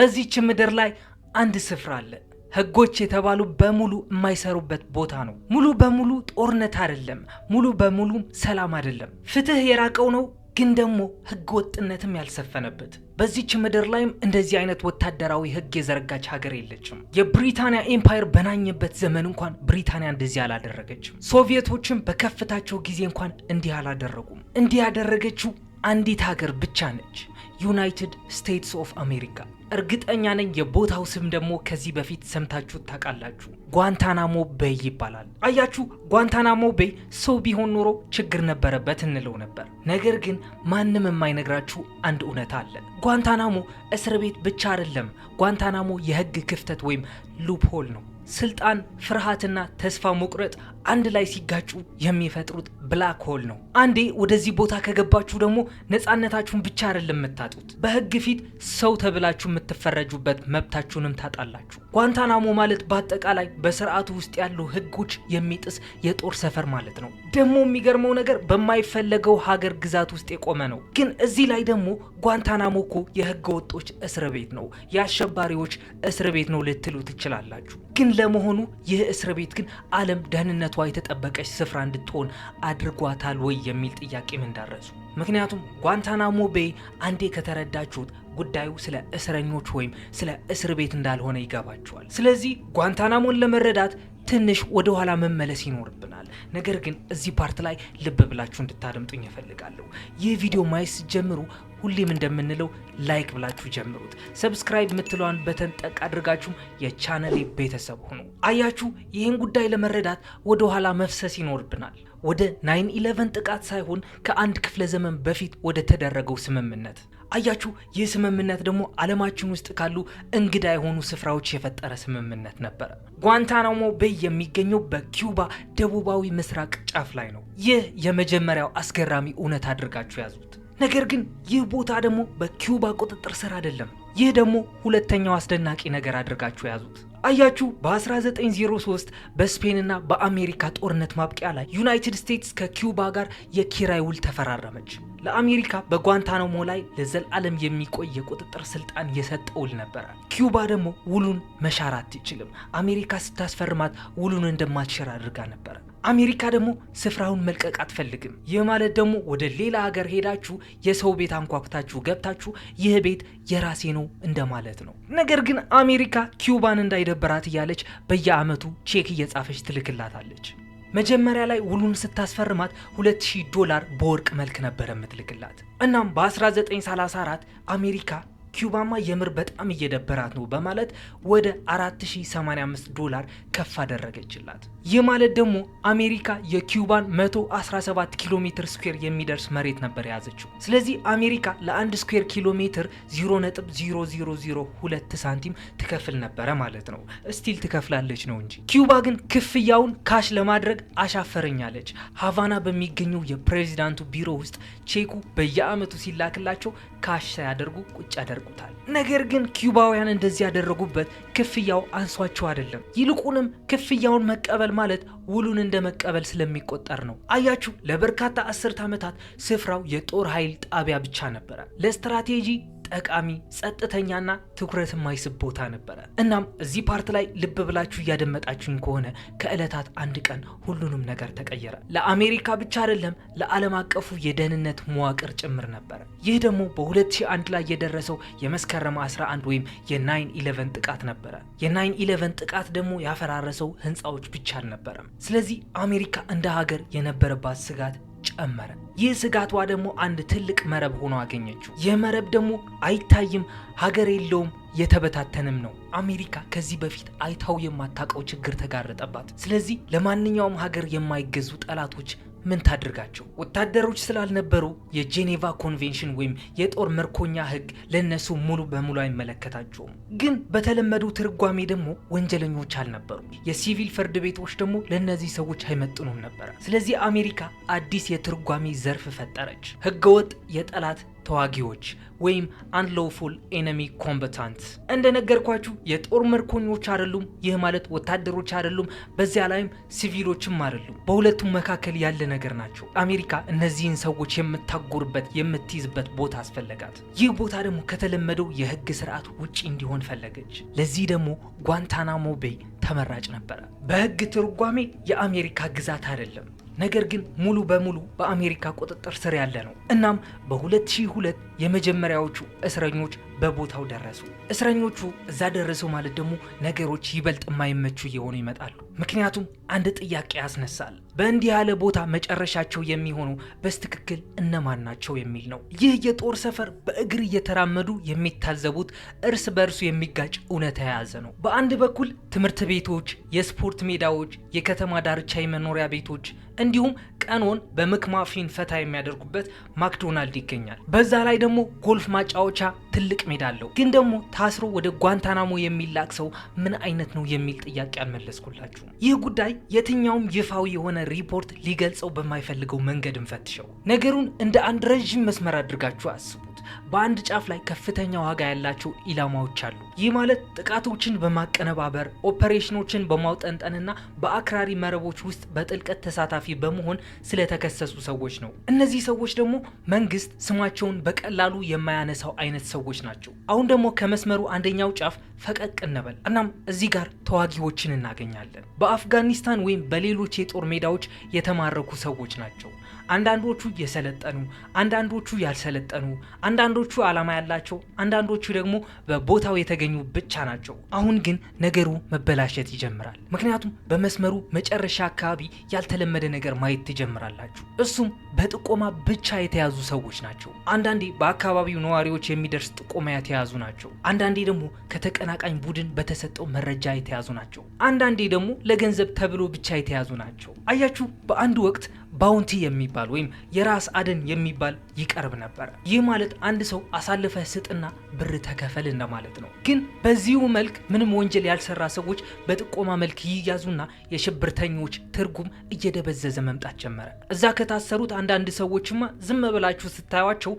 በዚህች ምድር ላይ አንድ ስፍራ አለ። ህጎች የተባሉ በሙሉ የማይሰሩበት ቦታ ነው። ሙሉ በሙሉ ጦርነት አይደለም፣ ሙሉ በሙሉ ሰላም አይደለም። ፍትህ የራቀው ነው፣ ግን ደግሞ ህገ ወጥነትም ያልሰፈነበት። በዚህች ምድር ላይም እንደዚህ አይነት ወታደራዊ ህግ የዘረጋች ሀገር የለችም። የብሪታንያ ኤምፓየር በናኘበት ዘመን እንኳን ብሪታንያ እንደዚህ አላደረገችም። ሶቪየቶችም በከፍታቸው ጊዜ እንኳን እንዲህ አላደረጉም። እንዲህ ያደረገችው አንዲት ሀገር ብቻ ነች፣ ዩናይትድ ስቴትስ ኦፍ አሜሪካ። እርግጠኛ ነኝ የቦታው ስም ደግሞ ከዚህ በፊት ሰምታችሁት ታውቃላችሁ። ጓንታናሞ ቤይ ይባላል። አያችሁ፣ ጓንታናሞ ቤይ ሰው ቢሆን ኖሮ ችግር ነበረበት እንለው ነበር። ነገር ግን ማንም የማይነግራችሁ አንድ እውነታ አለ። ጓንታናሞ እስር ቤት ብቻ አይደለም። ጓንታናሞ የህግ ክፍተት ወይም ሉፕሆል ነው። ስልጣን፣ ፍርሃትና ተስፋ መቁረጥ አንድ ላይ ሲጋጩ የሚፈጥሩት ብላክ ሆል ነው። አንዴ ወደዚህ ቦታ ከገባችሁ ደግሞ ነፃነታችሁን ብቻ አይደለም የምታጡት፣ በህግ ፊት ሰው ተብላችሁ የምትፈረጁበት መብታችሁንም ታጣላችሁ። ጓንታናሞ ማለት በአጠቃላይ በስርዓቱ ውስጥ ያሉ ህጎች የሚጥስ የጦር ሰፈር ማለት ነው። ደግሞ የሚገርመው ነገር በማይፈለገው ሀገር ግዛት ውስጥ የቆመ ነው። ግን እዚህ ላይ ደግሞ ጓንታናሞ እኮ የህገ ወጦች እስር ቤት ነው፣ የአሸባሪዎች እስር ቤት ነው ልትሉ ትችላላችሁ። ግን ለመሆኑ ይህ እስር ቤት ግን ዓለም ደህንነቷ የተጠበቀች ስፍራ እንድትሆን አድርጓታል ወይ የሚል ጥያቄም እንዳረሱ። ምክንያቱም ጓንታናሞ ቤይ አንዴ ከተረዳችሁት ጉዳዩ ስለ እስረኞች ወይም ስለ እስር ቤት እንዳልሆነ ይገባችኋል። ስለዚህ ጓንታናሞን ለመረዳት ትንሽ ወደ ኋላ መመለስ ይኖርብናል። ነገር ግን እዚህ ፓርት ላይ ልብ ብላችሁ እንድታደምጡኝ እፈልጋለሁ። ይህ ቪዲዮ ማየት ስትጀምሩ ሁሌም እንደምንለው ላይክ ብላችሁ ጀምሩት። ሰብስክራይብ የምትለዋን በተን ጠቅ አድርጋችሁ የቻናሌ ቤተሰብ ሁኑ። አያችሁ፣ ይህን ጉዳይ ለመረዳት ወደ ኋላ መፍሰስ ይኖርብናል። ወደ 9/11 ጥቃት ሳይሆን ከአንድ ክፍለ ዘመን በፊት ወደ ተደረገው ስምምነት። አያችሁ፣ ይህ ስምምነት ደግሞ ዓለማችን ውስጥ ካሉ እንግዳ የሆኑ ስፍራዎች የፈጠረ ስምምነት ነበረ። ጓንታናሞ ቤይ የሚገኘው በኪዩባ ደቡባዊ ምስራቅ ጫፍ ላይ ነው። ይህ የመጀመሪያው አስገራሚ እውነት አድርጋችሁ ያዙት። ነገር ግን ይህ ቦታ ደግሞ በኪዩባ ቁጥጥር ስር አይደለም። ይህ ደግሞ ሁለተኛው አስደናቂ ነገር አድርጋችሁ ያዙት። አያችሁ፣ በ1903 በስፔንና በአሜሪካ ጦርነት ማብቂያ ላይ ዩናይትድ ስቴትስ ከኪዩባ ጋር የኪራይ ውል ተፈራረመች። ለአሜሪካ በጓንታናሞ ላይ ለዘላለም የሚቆይ የቁጥጥር ስልጣን የሰጠ ውል ነበረ። ኪዩባ ደግሞ ውሉን መሻር አትችልም። አሜሪካ ስታስፈርማት ውሉን እንደማትሽር አድርጋ ነበረ። አሜሪካ ደግሞ ስፍራውን መልቀቅ አትፈልግም። ይህ ማለት ደግሞ ወደ ሌላ ሀገር ሄዳችሁ የሰው ቤት አንኳኩታችሁ ገብታችሁ ይህ ቤት የራሴ ነው እንደማለት ነው። ነገር ግን አሜሪካ ኪዩባን እንዳይደበራት እያለች በየአመቱ ቼክ እየጻፈች ትልክላታለች። መጀመሪያ ላይ ውሉን ስታስፈርማት $2000 በወርቅ መልክ ነበር የምትልክላት። እናም በ1934 አሜሪካ ኪዩባማ የምር በጣም እየደበራት ነው በማለት ወደ $4085 ከፍ አደረገችላት። ይህ ማለት ደግሞ አሜሪካ የኪዩባን 117 ኪሎ ሜትር ስኩዌር የሚደርስ መሬት ነበር የያዘችው። ስለዚህ አሜሪካ ለአንድ ስኩዌር ኪሎ ሜትር 0.0002 ሳንቲም ትከፍል ነበረ ማለት ነው። ስቲል ትከፍላለች ነው እንጂ። ኪዩባ ግን ክፍያውን ካሽ ለማድረግ አሻፈረኛለች። ሃቫና በሚገኘው የፕሬዚዳንቱ ቢሮ ውስጥ ቼኩ በየአመቱ ሲላክላቸው ካሽ ሳያደርጉ ቁጭ ያደርጉታል። ነገር ግን ኪዩባውያን እንደዚህ ያደረጉበት ክፍያው አንሷቸው አይደለም። ይልቁንም ክፍያውን መቀበል ማለት ውሉን እንደ መቀበል ስለሚቆጠር ነው። አያችሁ፣ ለበርካታ አስርት ዓመታት ስፍራው የጦር ኃይል ጣቢያ ብቻ ነበረ። ለስትራቴጂ ጠቃሚ፣ ጸጥተኛና ትኩረት የማይስብ ቦታ ነበረ። እናም እዚህ ፓርት ላይ ልብ ብላችሁ እያደመጣችሁኝ ከሆነ ከዕለታት አንድ ቀን ሁሉንም ነገር ተቀየረ። ለአሜሪካ ብቻ አይደለም፣ ለዓለም አቀፉ የደህንነት መዋቅር ጭምር ነበረ። ይህ ደግሞ በ2001 ላይ የደረሰው የመስከረም 11 ወይም የ9/11 ጥቃት ነበረ። የ9/11 ጥቃት ደግሞ ያፈራረሰው ህንፃዎች ብቻ አልነበረም። ስለዚህ አሜሪካ እንደ ሀገር የነበረባት ስጋት ጨመረ። ይህ ስጋቷ ደግሞ አንድ ትልቅ መረብ ሆኖ አገኘችው። ይህ መረብ ደግሞ አይታይም፣ ሀገር የለውም፣ የተበታተንም ነው። አሜሪካ ከዚህ በፊት አይታው የማታውቀው ችግር ተጋረጠባት። ስለዚህ ለማንኛውም ሀገር የማይገዙ ጠላቶች ምን ታድርጋቸው? ወታደሮች ስላልነበሩ የጄኔቫ ኮንቬንሽን ወይም የጦር ምርኮኛ ህግ ለነሱ ሙሉ በሙሉ አይመለከታቸውም። ግን በተለመደው ትርጓሜ ደግሞ ወንጀለኞች አልነበሩ። የሲቪል ፍርድ ቤቶች ደግሞ ለነዚህ ሰዎች አይመጥኑም ነበር። ስለዚህ አሜሪካ አዲስ የትርጓሜ ዘርፍ ፈጠረች። ህገወጥ የጠላት ተዋጊዎች ወይም አንሎፉል ኤነሚ ኮምባታንት። እንደነገርኳችሁ የጦር ምርኮኞች አይደሉም። ይህ ማለት ወታደሮች አይደሉም፣ በዚያ ላይም ሲቪሎችም አይደሉም። በሁለቱም መካከል ያለ ነገር ናቸው። አሜሪካ እነዚህን ሰዎች የምታጎርበት የምትይዝበት ቦታ አስፈለጋት። ይህ ቦታ ደግሞ ከተለመደው የህግ ስርዓት ውጪ እንዲሆን ፈለገች። ለዚህ ደግሞ ጓንታናሞ ቤይ ተመራጭ ነበረ። በህግ ትርጓሜ የአሜሪካ ግዛት አይደለም፣ ነገር ግን ሙሉ በሙሉ በአሜሪካ ቁጥጥር ስር ያለ ነው። እናም በ2002 የመጀመሪያዎቹ እስረኞች በቦታው ደረሱ። እስረኞቹ እዛ ደረሱ ማለት ደግሞ ነገሮች ይበልጥ የማይመቹ እየሆኑ ይመጣሉ። ምክንያቱም አንድ ጥያቄ ያስነሳል። በእንዲህ ያለ ቦታ መጨረሻቸው የሚሆኑ በስትክክል እነማን ናቸው የሚል ነው። ይህ የጦር ሰፈር በእግር እየተራመዱ የሚታዘቡት እርስ በእርሱ የሚጋጭ እውነታ የያዘ ነው። በአንድ በኩል ትምህርት ቤቶች፣ የስፖርት ሜዳዎች፣ የከተማ ዳርቻ የመኖሪያ ቤቶች እንዲሁም ቀኖን በምክማፊን ፈታ የሚያደርጉበት ማክዶናልድ ይገኛል። በዛ ላይ ደግሞ ጎልፍ ማጫወቻ ትልቅ ሜዳ አለው። ግን ደግሞ ታስሮ ወደ ጓንታናሞ የሚላክ ሰው ምን አይነት ነው የሚል ጥያቄ አልመለስኩላችሁም። ይህ ጉዳይ የትኛውም ይፋዊ የሆነ ሪፖርት ሊገልጸው በማይፈልገው መንገድ እንፈትሸው። ነገሩን እንደ አንድ ረዥም መስመር አድርጋችሁ አስቡት። በአንድ ጫፍ ላይ ከፍተኛ ዋጋ ያላቸው ኢላማዎች አሉ። ይህ ማለት ጥቃቶችን በማቀነባበር ኦፐሬሽኖችን በማውጠንጠንና በአክራሪ መረቦች ውስጥ በጥልቀት ተሳታፊ በመሆን ስለተከሰሱ ሰዎች ነው። እነዚህ ሰዎች ደግሞ መንግስት ስማቸውን በቀላሉ የማያነሳው አይነት ሰዎች ናቸው። አሁን ደግሞ ከመስመሩ አንደኛው ጫፍ ፈቀቅ እንበል። እናም እዚህ ጋር ተዋጊዎችን እናገኛለን። በአፍጋኒስታን ወይም በሌሎች የጦር ሜዳዎች የተማረኩ ሰዎች ናቸው። አንዳንዶቹ የሰለጠኑ፣ አንዳንዶቹ ያልሰለጠኑ፣ አንዳንዶቹ ዓላማ ያላቸው፣ አንዳንዶቹ ደግሞ በቦታው የተገኙ ብቻ ናቸው። አሁን ግን ነገሩ መበላሸት ይጀምራል። ምክንያቱም በመስመሩ መጨረሻ አካባቢ ያልተለመደ ነገር ማየት ትጀምራላችሁ። እሱም በጥቆማ ብቻ የተያዙ ሰዎች ናቸው። አንዳንዴ በአካባቢው ነዋሪዎች የሚደርስ ጥቆማ የተያዙ ናቸው። አንዳንዴ ደግሞ ከተቀናቃኝ ቡድን በተሰጠው መረጃ የተያዙ ናቸው። አንዳንዴ ደግሞ ለገንዘብ ተብሎ ብቻ የተያዙ ናቸው። አያችሁ፣ በአንድ ወቅት ባውንቲ የሚባል ወይም የራስ አደን የሚባል ይቀርብ ነበር። ይህ ማለት አንድ ሰው አሳልፈህ ስጥና ብር ተከፈል እንደማለት ነው። ግን በዚሁ መልክ ምንም ወንጀል ያልሰራ ሰዎች በጥቆማ መልክ ይያዙና የሽብርተኞች ትርጉም እየደበዘዘ መምጣት ጀመረ። እዛ ከታሰሩት አንዳንድ ሰዎችማ ዝም ብላችሁ ስታዩቸው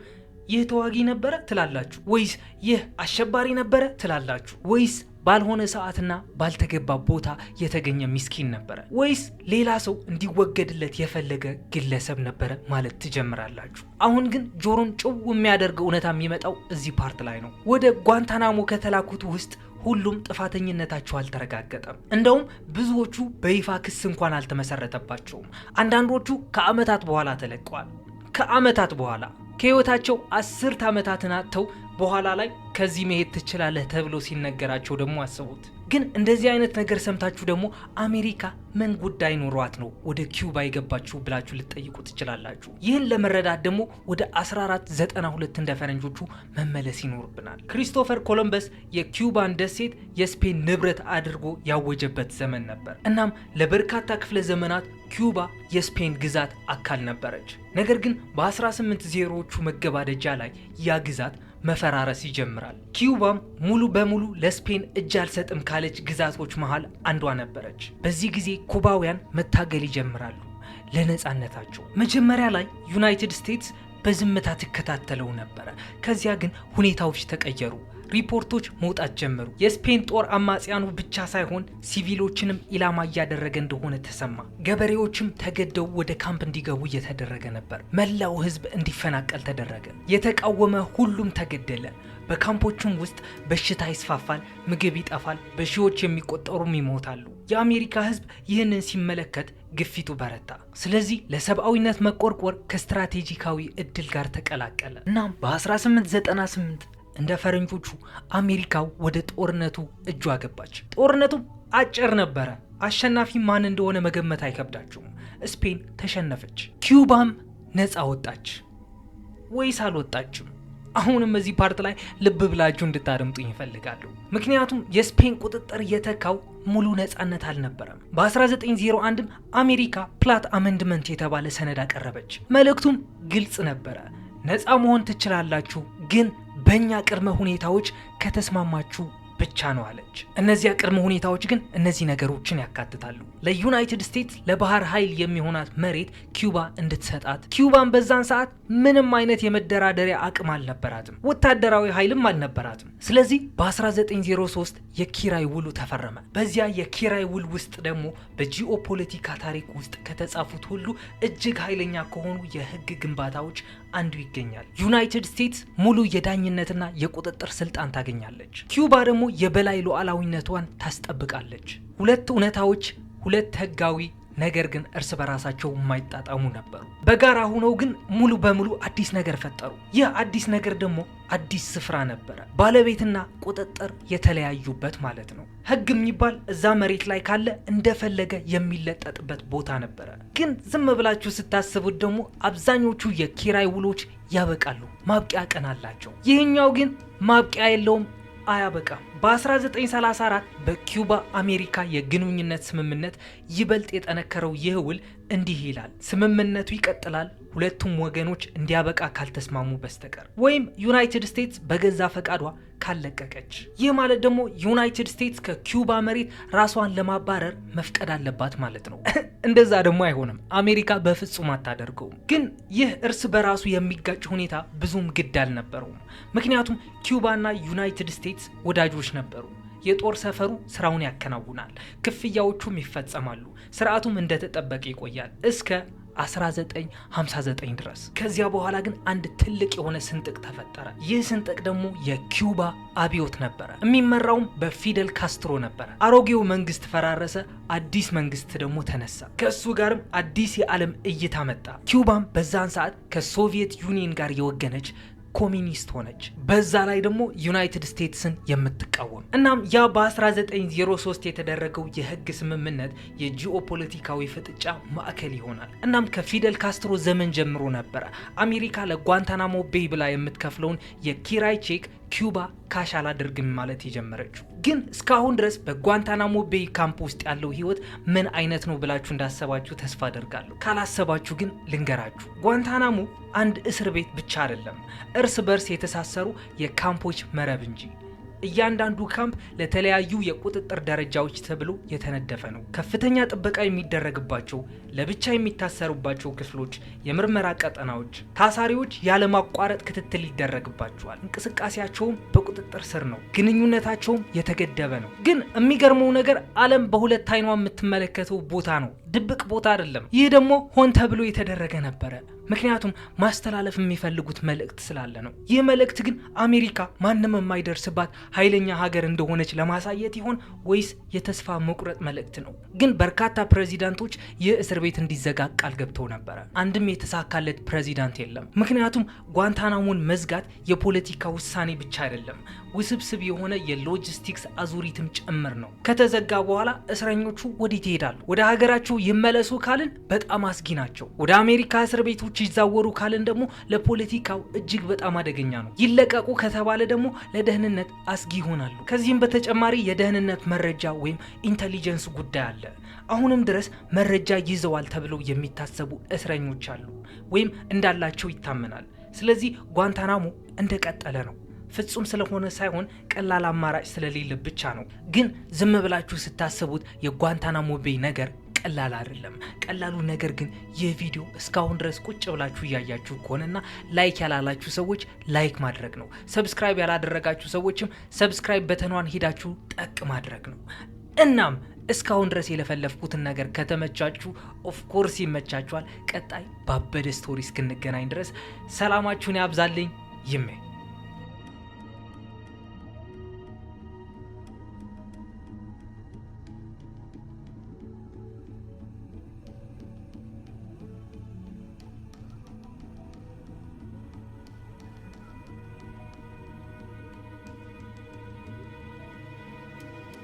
ይህ ተዋጊ ነበረ ትላላችሁ፣ ወይስ ይህ አሸባሪ ነበረ ትላላችሁ፣ ወይስ ባልሆነ ሰዓትና ባልተገባ ቦታ የተገኘ ምስኪን ነበረ፣ ወይስ ሌላ ሰው እንዲወገድለት የፈለገ ግለሰብ ነበረ ማለት ትጀምራላችሁ። አሁን ግን ጆሮን ጭው የሚያደርገው እውነታ የሚመጣው እዚህ ፓርት ላይ ነው። ወደ ጓንታናሞ ከተላኩት ውስጥ ሁሉም ጥፋተኝነታቸው አልተረጋገጠም። እንደውም ብዙዎቹ በይፋ ክስ እንኳን አልተመሰረተባቸውም። አንዳንዶቹ ከዓመታት በኋላ ተለቀዋል። ከዓመታት በኋላ ከህይወታቸው 10 ዓመታትን አጥተው በኋላ ላይ ከዚህ መሄድ ትችላለህ ተብሎ ሲነገራቸው ደግሞ አስቡት። ግን እንደዚህ አይነት ነገር ሰምታችሁ ደግሞ አሜሪካ ምን ጉዳይ ኖሯት ነው ወደ ኪዩባ የገባችሁ ብላችሁ ልትጠይቁ ትችላላችሁ። ይህን ለመረዳት ደግሞ ወደ 1492 እንደ ፈረንጆቹ መመለስ ይኖርብናል። ክሪስቶፈር ኮሎምበስ የኪዩባን ደሴት የስፔን ንብረት አድርጎ ያወጀበት ዘመን ነበር። እናም ለበርካታ ክፍለ ዘመናት ኪዩባ የስፔን ግዛት አካል ነበረች። ነገር ግን በ1800ዎቹ መገባደጃ ላይ ያ ግዛት መፈራረስ ይጀምራል። ኪዩባም ሙሉ በሙሉ ለስፔን እጅ አልሰጥም ካለች ግዛቶች መሃል አንዷ ነበረች። በዚህ ጊዜ ኩባውያን መታገል ይጀምራሉ ለነጻነታቸው። መጀመሪያ ላይ ዩናይትድ ስቴትስ በዝምታ ትከታተለው ነበረ። ከዚያ ግን ሁኔታዎች ተቀየሩ። ሪፖርቶች መውጣት ጀመሩ። የስፔን ጦር አማጽያኑ ብቻ ሳይሆን ሲቪሎችንም ኢላማ እያደረገ እንደሆነ ተሰማ። ገበሬዎችም ተገደው ወደ ካምፕ እንዲገቡ እየተደረገ ነበር። መላው ሕዝብ እንዲፈናቀል ተደረገ። የተቃወመ ሁሉም ተገደለ። በካምፖቹም ውስጥ በሽታ ይስፋፋል፣ ምግብ ይጠፋል፣ በሺዎች የሚቆጠሩም ይሞታሉ። የአሜሪካ ሕዝብ ይህንን ሲመለከት ግፊቱ በረታ። ስለዚህ ለሰብአዊነት መቆርቆር ከስትራቴጂካዊ እድል ጋር ተቀላቀለ። እናም በ1898 እንደ ፈረንጆቹ አሜሪካ ወደ ጦርነቱ እጇ ገባች። ጦርነቱ አጭር ነበረ። አሸናፊ ማን እንደሆነ መገመት አይከብዳችሁም። ስፔን ተሸነፈች። ኪዩባም ነፃ ወጣች ወይስ አልወጣችም? አሁንም እዚህ ፓርት ላይ ልብ ብላችሁ እንድታደምጡኝ ይፈልጋሉ። ምክንያቱም የስፔን ቁጥጥር የተካው ሙሉ ነፃነት አልነበረም። በ1901 አሜሪካ ፕላት አሜንድመንት የተባለ ሰነድ አቀረበች። መልእክቱም ግልጽ ነበረ። ነፃ መሆን ትችላላችሁ፣ ግን በእኛ ቅድመ ሁኔታዎች ከተስማማችሁ ብቻ ነው አለች። እነዚያ ቅድመ ሁኔታዎች ግን እነዚህ ነገሮችን ያካትታሉ። ለዩናይትድ ስቴትስ ለባህር ኃይል የሚሆናት መሬት ኪዩባ እንድትሰጣት፣ ኪዩባን በዛን ሰዓት ምንም አይነት የመደራደሪያ አቅም አልነበራትም፣ ወታደራዊ ኃይልም አልነበራትም። ስለዚህ በ1903 የኪራይ ውሉ ተፈረመ። በዚያ የኪራይ ውል ውስጥ ደግሞ በጂኦፖለቲካ ታሪክ ውስጥ ከተጻፉት ሁሉ እጅግ ኃይለኛ ከሆኑ የህግ ግንባታዎች አንዱ ይገኛል። ዩናይትድ ስቴትስ ሙሉ የዳኝነትና የቁጥጥር ስልጣን ታገኛለች። ኪዩባ ደግሞ የበላይ ሉዓላዊነቷን ታስጠብቃለች። ሁለት እውነታዎች፣ ሁለት ህጋዊ ነገር ግን እርስ በራሳቸው የማይጣጣሙ ነበሩ። በጋራ ሆነው ግን ሙሉ በሙሉ አዲስ ነገር ፈጠሩ። ይህ አዲስ ነገር ደግሞ አዲስ ስፍራ ነበረ፣ ባለቤትና ቁጥጥር የተለያዩበት ማለት ነው። ህግ የሚባል እዛ መሬት ላይ ካለ እንደፈለገ የሚለጠጥበት ቦታ ነበረ። ግን ዝም ብላችሁ ስታስቡት ደግሞ አብዛኞቹ የኪራይ ውሎች ያበቃሉ፣ ማብቂያ ቀን አላቸው። ይህኛው ግን ማብቂያ የለውም፣ አያበቃም። በ1934 በኪዩባ አሜሪካ የግንኙነት ስምምነት ይበልጥ የጠነከረው ይህ ውል እንዲህ ይላል። ስምምነቱ ይቀጥላል ሁለቱም ወገኖች እንዲያበቃ ካልተስማሙ በስተቀር ወይም ዩናይትድ ስቴትስ በገዛ ፈቃዷ ካለቀቀች። ይህ ማለት ደግሞ ዩናይትድ ስቴትስ ከኪዩባ መሬት ራሷን ለማባረር መፍቀድ አለባት ማለት ነው። እንደዛ ደግሞ አይሆንም፣ አሜሪካ በፍጹም አታደርገውም። ግን ይህ እርስ በራሱ የሚጋጭ ሁኔታ ብዙም ግድ አልነበረውም። ምክንያቱም ኪዩባና ዩናይትድ ስቴትስ ወዳጆች ነበሩ። የጦር ሰፈሩ ስራውን ያከናውናል፣ ክፍያዎቹም ይፈጸማሉ፣ ስርዓቱም እንደተጠበቀ ይቆያል እስከ 1959 ድረስ። ከዚያ በኋላ ግን አንድ ትልቅ የሆነ ስንጥቅ ተፈጠረ። ይህ ስንጥቅ ደግሞ የኪዩባ አብዮት ነበረ። የሚመራውም በፊደል ካስትሮ ነበረ። አሮጌው መንግስት ፈራረሰ፣ አዲስ መንግስት ደግሞ ተነሳ። ከሱ ጋርም አዲስ የዓለም እይታ መጣ። ኪዩባም በዛን ሰዓት ከሶቪየት ዩኒየን ጋር የወገነች ኮሚኒስት ሆነች። በዛ ላይ ደግሞ ዩናይትድ ስቴትስን የምትቃወም። እናም ያ በ1903 የተደረገው የህግ ስምምነት የጂኦፖለቲካዊ ፍጥጫ ማዕከል ይሆናል። እናም ከፊደል ካስትሮ ዘመን ጀምሮ ነበረ አሜሪካ ለጓንታናሞ ቤይ ብላ የምትከፍለውን የኪራይ ቼክ ኪዩባ ካሽ አላደርግም ማለት የጀመረችው። ግን እስካሁን ድረስ በጓንታናሞ ቤይ ካምፕ ውስጥ ያለው ህይወት ምን አይነት ነው ብላችሁ እንዳሰባችሁ ተስፋ አደርጋለሁ። ካላሰባችሁ ግን ልንገራችሁ፣ ጓንታናሞ አንድ እስር ቤት ብቻ አይደለም፣ እርስ በርስ የተሳሰሩ የካምፖች መረብ እንጂ። እያንዳንዱ ካምፕ ለተለያዩ የቁጥጥር ደረጃዎች ተብሎ የተነደፈ ነው። ከፍተኛ ጥበቃ የሚደረግባቸው፣ ለብቻ የሚታሰሩባቸው ክፍሎች፣ የምርመራ ቀጠናዎች፣ ታሳሪዎች ያለማቋረጥ ክትትል ይደረግባቸዋል። እንቅስቃሴያቸውም በቁጥጥር ስር ነው። ግንኙነታቸውም የተገደበ ነው። ግን የሚገርመው ነገር ዓለም በሁለት አይኗ የምትመለከተው ቦታ ነው፣ ድብቅ ቦታ አይደለም። ይህ ደግሞ ሆን ተብሎ የተደረገ ነበረ። ምክንያቱም ማስተላለፍ የሚፈልጉት መልእክት ስላለ ነው። ይህ መልእክት ግን አሜሪካ ማንም የማይደርስባት ኃይለኛ ሀገር እንደሆነች ለማሳየት ይሆን ወይስ የተስፋ መቁረጥ መልእክት ነው? ግን በርካታ ፕሬዚዳንቶች ይህ እስር ቤት እንዲዘጋ ቃል ገብተው ነበረ። አንድም የተሳካለት ፕሬዚዳንት የለም። ምክንያቱም ጓንታናሞን መዝጋት የፖለቲካ ውሳኔ ብቻ አይደለም፣ ውስብስብ የሆነ የሎጂስቲክስ አዙሪትም ጭምር ነው። ከተዘጋ በኋላ እስረኞቹ ወዴት ይሄዳሉ? ወደ ሀገራቸው ይመለሱ ካልን በጣም አስጊ ናቸው። ወደ አሜሪካ እስር ቤቶች ይዛወሩ ካልን ደግሞ ለፖለቲካው እጅግ በጣም አደገኛ ነው። ይለቀቁ ከተባለ ደግሞ ለደህንነት አስጊ ይሆናሉ። ከዚህም በተጨማሪ የደህንነት መረጃ ወይም ኢንተሊጀንስ ጉዳይ አለ። አሁንም ድረስ መረጃ ይዘዋል ተብለው የሚታሰቡ እስረኞች አሉ ወይም እንዳላቸው ይታመናል። ስለዚህ ጓንታናሞ እንደቀጠለ ነው። ፍጹም ስለሆነ ሳይሆን ቀላል አማራጭ ስለሌለ ብቻ ነው። ግን ዝም ብላችሁ ስታስቡት የጓንታናሞ ቤይ ነገር ቀላል አይደለም። ቀላሉ ነገር ግን ይህ ቪዲዮ እስካሁን ድረስ ቁጭ ብላችሁ እያያችሁ ከሆነና ላይክ ያላላችሁ ሰዎች ላይክ ማድረግ ነው። ሰብስክራይብ ያላደረጋችሁ ሰዎችም ሰብስክራይብ በተኗን ሄዳችሁ ጠቅ ማድረግ ነው። እናም እስካሁን ድረስ የለፈለፍኩትን ነገር ከተመቻችሁ ኦፍኮርስ ይመቻችኋል። ቀጣይ ባበደ ስቶሪ እስክንገናኝ ድረስ ሰላማችሁን ያብዛልኝ። ይሜ